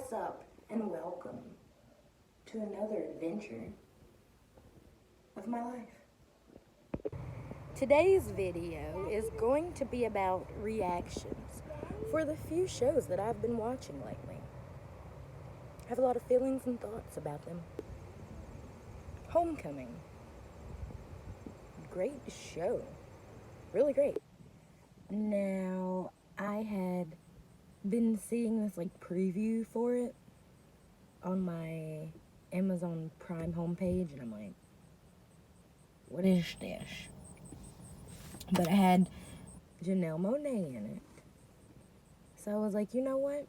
What's up, and welcome to another adventure of my life. Today's video is going to be about reactions for the few shows that I've been watching lately. I have a lot of feelings and thoughts about them. Homecoming. Great show. Really great. Now, I had been seeing this preview for it on my Amazon Prime homepage, and I'm like, what is this? But it had Janelle Monáe in it. So I was like, you know what?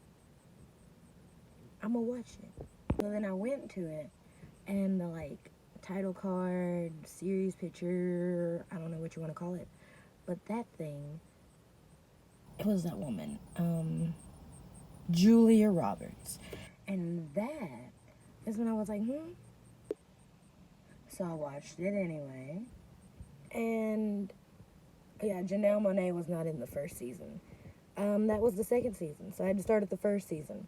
I'm gonna watch it. So then I went to it, and the title card, series picture, I don't know what you want to call it, but that thing, it was that woman, Julia Roberts. And that is when I was like, So I watched it anyway. And yeah, Janelle Monáe was not in the first season. That was the second season. So I had to start at the first season.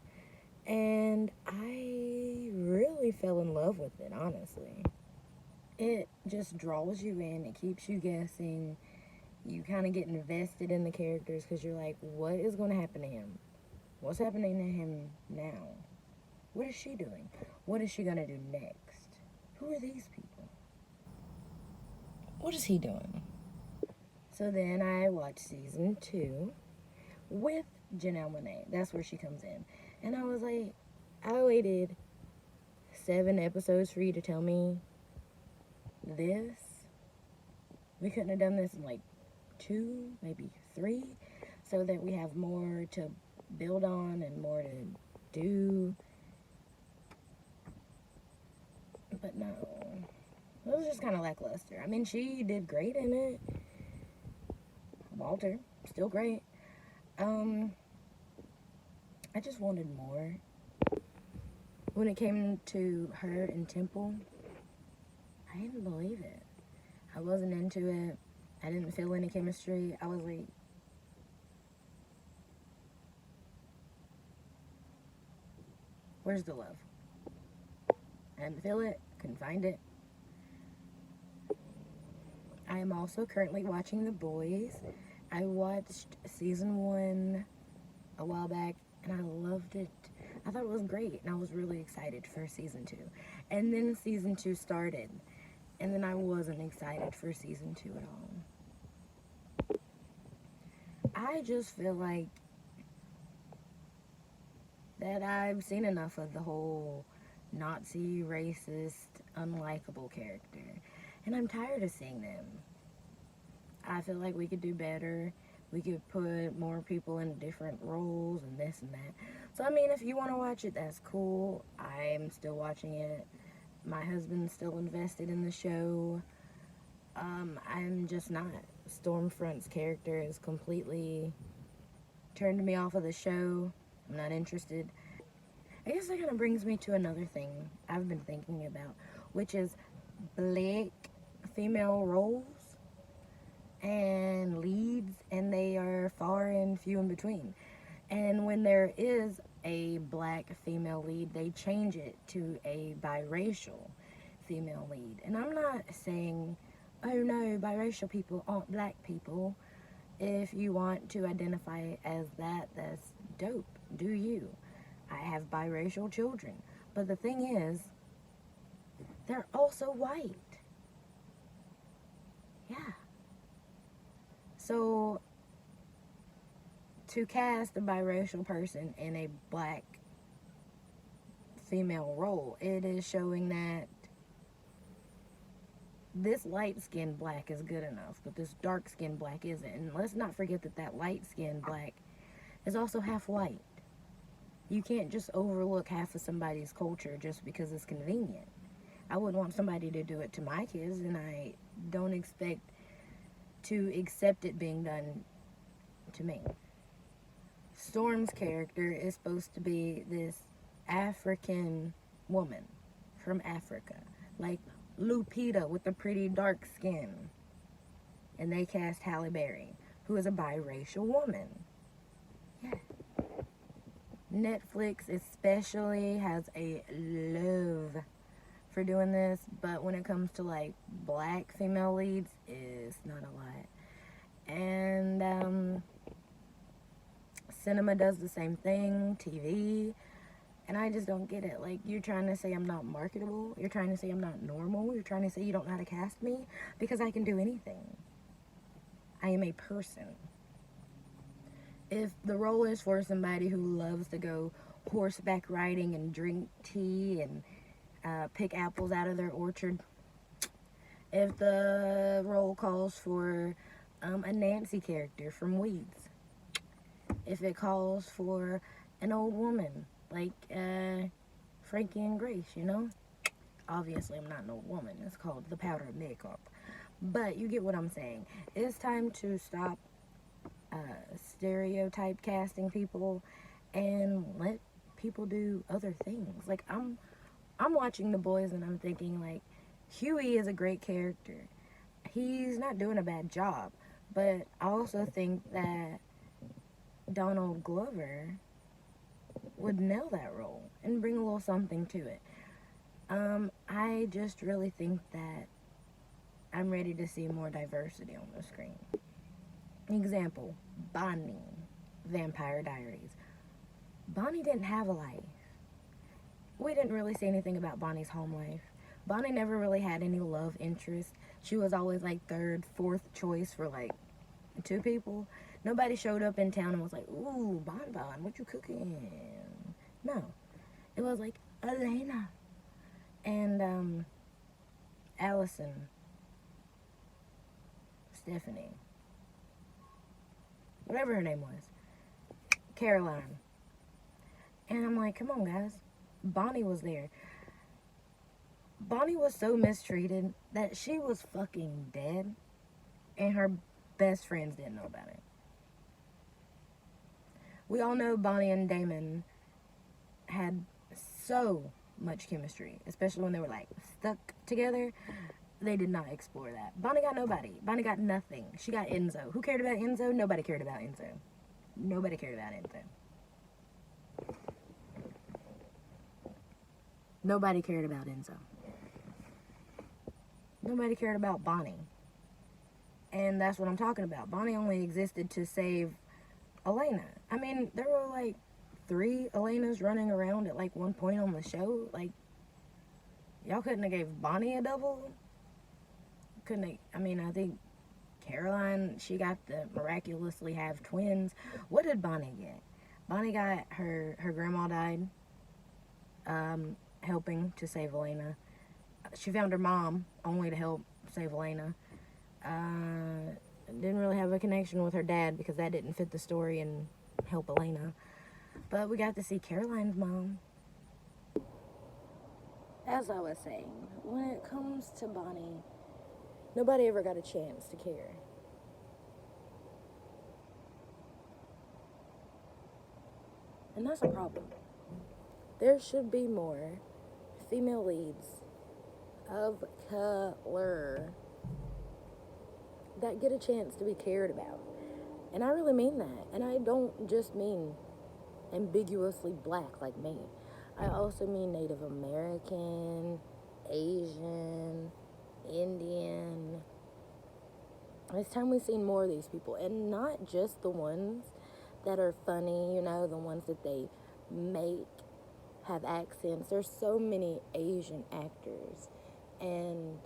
And I really fell in love with it, honestly. It just draws you in. It keeps you guessing. You kind of get invested in the characters because you're like, what is going to happen to him? What's happening to him now? What is she doing? What is she going to do next? Who are these people? What is he doing? So then I watched season 2 with Janelle Monáe. That's where she comes in. And I was like, I waited 7 episodes for you to tell me this. We couldn't have done this in 2, maybe 3, so that we have more to build on and more to do. But no, it was just kind of lackluster. I mean, she did great in it. Walter, still great. I just wanted more. When it came to her and Temple, I didn't believe it. I wasn't into it. I didn't feel any chemistry. I was like, where's the love? I didn't feel it. Couldn't find it. I am also currently watching The Boys. I watched season 1 a while back, and I loved it. I thought it was great, and I was really excited for season 2. And then season 2 started, and then I wasn't excited for season 2 at all. I just feel like that I've seen enough of the whole Nazi, racist, unlikable character, and I'm tired of seeing them. I feel like we could do better. We could put more people in different roles and this and that. So, I mean, if you want to watch it, that's cool. I'm still watching it. My husband's still invested in the show. I'm just not. Stormfront's character is completely turned me off of the show. I'm not interested. I guess that kind of brings me to another thing I've been thinking about, which is black female roles and leads, and they are far and few in between. And when there is a black female lead, they change it to a biracial female lead. And I'm not saying, oh no, biracial people aren't black people. If you want to identify as that, that's dope. Do you? I have biracial children. But the thing is, they're also white. Yeah. So, to cast a biracial person in a black female role, it is showing that this light-skinned black is good enough, but this dark-skinned black isn't. And let's not forget that that light-skinned black is also half white. You can't just overlook half of somebody's culture just because it's convenient. I wouldn't want somebody to do it to my kids, and I don't expect to accept it being done to me. Storm's character is supposed to be this African woman from Africa, like Lupita with the pretty dark skin. And they cast Halle Berry, who is a biracial woman. Yeah. Netflix especially has a love for doing this, but when it comes to like black female leads, it's not a lot. And cinema does the same thing, TV, and I just don't get it. Like, you're trying to say I'm not marketable, you're trying to say I'm not normal, you're trying to say you don't know how to cast me, because I can do anything. I am a person. If the role is for somebody who loves to go horseback riding and drink tea and pick apples out of their orchard, if the role calls for a Nancy character from Weeds, if it calls for an old woman like Frankie and Grace, you know? Obviously, I'm not an old woman. It's called the powder of makeup. But you get what I'm saying. It's time to stop stereotype casting people and let people do other things. Like, I'm watching The Boys and I'm thinking, like, Huey is a great character. He's not doing a bad job, but I also think that Donald Glover would nail that role and bring a little something to it. I just really think that I'm ready to see more diversity on the screen. Example, Bonnie, Vampire Diaries. Bonnie didn't have a life. We didn't really see anything about Bonnie's home life. Bonnie never really had any love interest. She was always like third, fourth choice for like two people. Nobody showed up in town and was like, ooh, Bon Bon, what you cooking? No. It was like, Elena. And, Allison. Stephanie. Whatever her name was. Caroline. And I'm like, come on, guys. Bonnie was there. Bonnie was so mistreated that she was fucking dead. And her best friends didn't know about it. We all know Bonnie and Damon had so much chemistry, especially when they were like stuck together. They did not explore that. Bonnie got nobody. Bonnie got nothing. She got Enzo. Who cared about Enzo? Nobody cared about Enzo. Nobody cared about Enzo. Nobody cared about Enzo. Nobody cared about Bonnie. And that's what I'm talking about. Bonnie only existed to save Elena. I mean, there were like 3 Elenas running around at like one point on the show. Like, y'all couldn't have gave Bonnie a double? Couldn't have, I mean, I think Caroline, she got to miraculously have twins. What did Bonnie get? Bonnie got her grandma died, helping to save Elena. She found her mom only to help save Elena. Didn't really have a connection with her dad because that didn't fit the story and help Elena. But we got to see Caroline's mom. As I was saying, when it comes to Bonnie, nobody ever got a chance to care. And that's a problem. There should be more female leads of color that get a chance to be cared about. And I really mean that. And I don't just mean ambiguously black like me. I also mean Native American, Asian, Indian. It's time we've seen more of these people. And not just the ones that are funny, you know, the ones that they make have accents. There's so many Asian actors and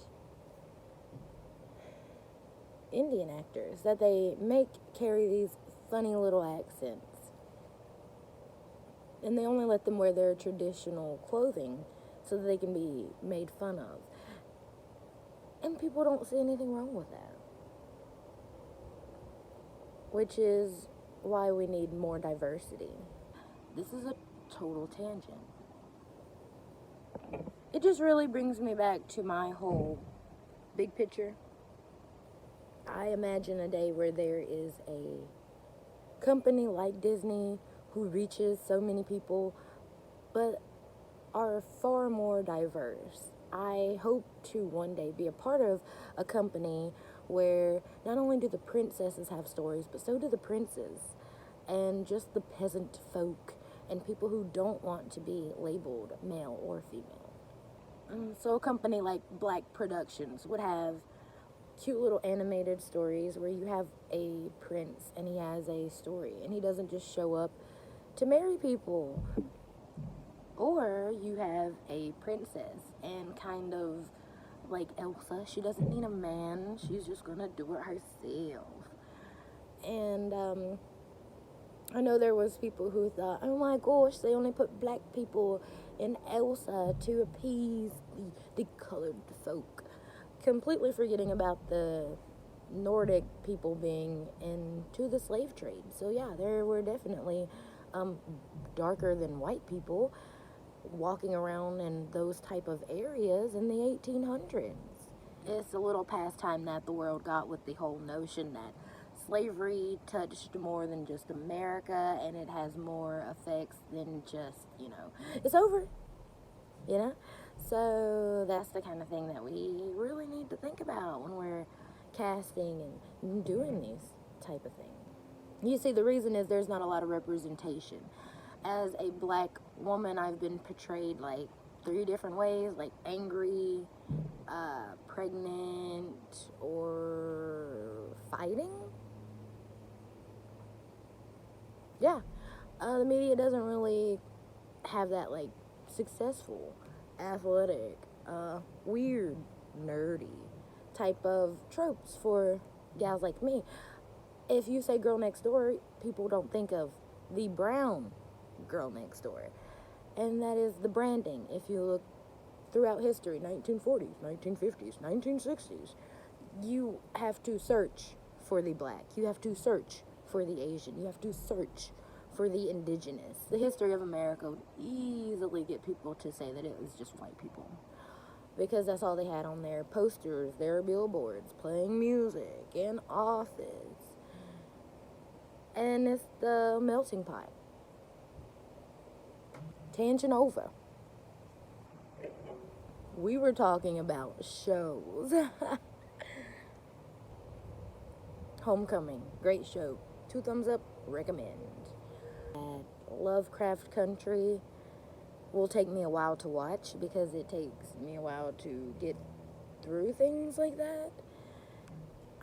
Indian actors that they make carry these funny little accents. And they only let them wear their traditional clothing so that they can be made fun of. And people don't see anything wrong with that. Which is why we need more diversity. This is a total tangent. It just really brings me back to my whole big picture. I imagine a day where there is a company like Disney who reaches so many people but are far more diverse. I hope to one day be a part of a company where not only do the princesses have stories, but so do the princes and just the peasant folk and people who don't want to be labeled male or female. So a company like Black Productions would have cute little animated stories where you have a prince and he has a story and he doesn't just show up to marry people. Or you have a princess and kind of like Elsa, she doesn't need a man, she's just gonna do it herself. And I know there was people who thought, oh my gosh, they only put black people in Elsa to appease the colored folk, completely forgetting about the Nordic people being into the slave trade. So yeah, there were definitely darker than white people walking around in those type of areas in the 1800s. It's a little past time that the world got with the whole notion that slavery touched more than just America and it has more effects than just, it's over, you know? So that's the kind of thing that we really need to think about when we're casting and doing these type of things. You see, the reason is there's not a lot of representation. As a black woman, I've been portrayed like 3 different ways, like angry, pregnant, or fighting. Yeah, the media doesn't really have that like successful, athletic, weird, nerdy type of tropes for gals like me. If you say girl next door, people don't think of the brown girl next door, and that is the branding. If you look throughout history, 1940s, 1950s, 1960s, you have to search for the black, you have to search for the Asian, you have to search for the indigenous. The history of America would easily get people to say that it was just white people, because that's all they had on their posters, their billboards, playing music in office. And it's the melting pot. Tangent over. We were talking about shows. Homecoming, great show. 2 thumbs up, recommend. Lovecraft Country will take me a while to watch because it takes me a while to get through things like that.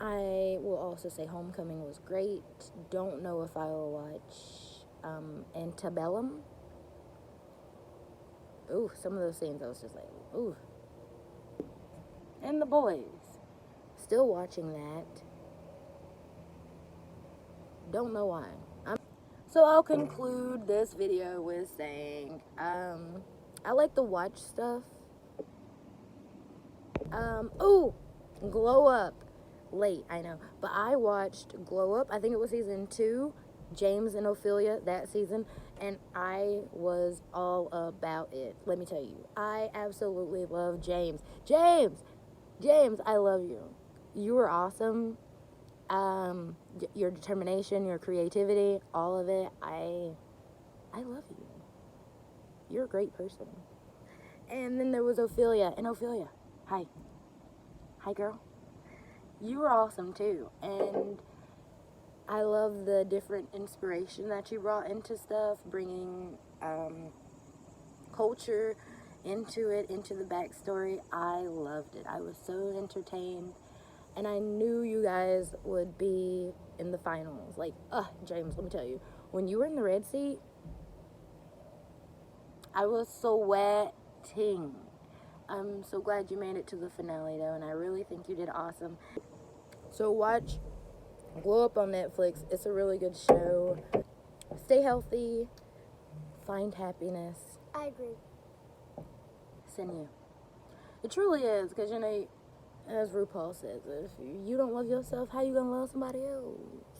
I will also say Homecoming was great. Don't know if I will watch Antebellum. Ooh, some of those scenes I was just like, ooh. And The Boys. Still watching that. Don't know why. So I'll conclude this video with saying, I like to watch stuff. Glow Up. Late, I know. But I watched Glow Up. I think it was season 2. James and Ophelia, that season. And I was all about it. Let me tell you. I absolutely love James. James, I love you. You are awesome. Your determination, your creativity, all of it. I love you. You're a great person. And then there was Ophelia. And Ophelia, hi. Hi, girl. You were awesome too, and I love the different inspiration that you brought into stuff, bringing culture into it, into the backstory. I loved it. I was so entertained, and I knew you guys would be in the finals. Like, James, let me tell you, when you were in the red seat, I was sweating. I'm so glad you made it to the finale, though, and I really think you did awesome. So watch Glow Up on Netflix. It's a really good show. Stay healthy. Find happiness. I agree. Sinew. It truly is, because, as RuPaul says, if you don't love yourself, how you going to love somebody else?